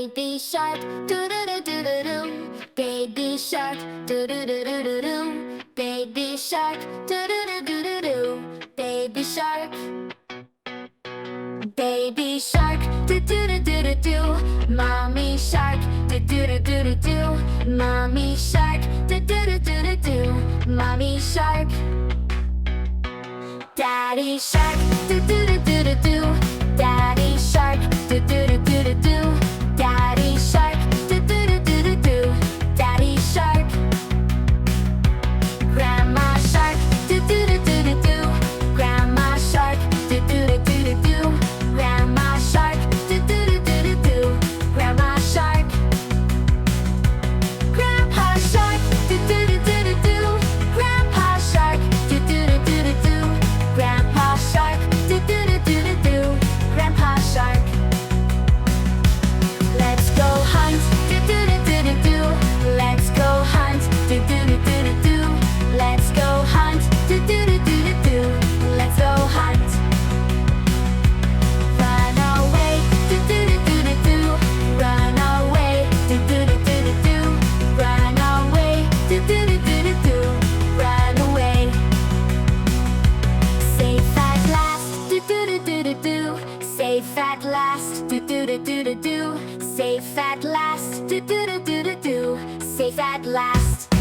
Baby shark, doo doo doo doo doo doo. Baby shark, doo doo doo doo doo doo. Baby shark, doo doo doo doo doo doo. Baby shark. Baby shark, doo doo doo doo doo doo. Mommy shark, doo doo doo doo doo doo. Mommy shark, doo doo doo doo doo doo. Mommy shark. Daddy shark, doo doo doo doo doo doo. Daddy shark, doo doo doo doo doo doo. Daddy shark, doo doo doo doo doo doo. Daddy shark. Grandma shark, doo doo doo doo doo doo. Grandma shark, doo doo doo doo doo doo. Grandma shark, doo doo doo doo doo doo. Grandma shark. Grandpa shark, doo doo doo doo doo doo. Grandpa shark, doo doo doo doo doo doo. Grandpa shark, doo doo doo doo doo doo. Grandpa shark. Let's go hunt, doo doo doo doo doo doo. Let's go hunt, doo doo doo doo doo doo. Let's go hunt, doo doo doo doo doo doo. Let's go hunt. Run away, doo doo doo doo doo doo. Run away, doo doo doo doo doo doo. Run away, doo doo doo doo doo doo. Run away. Safe at last, doo doo doo doo doo doo. Safe at last, doo doo doo doo doo doo. Safe at last, doo doo doo doo doo doo. Safe at last.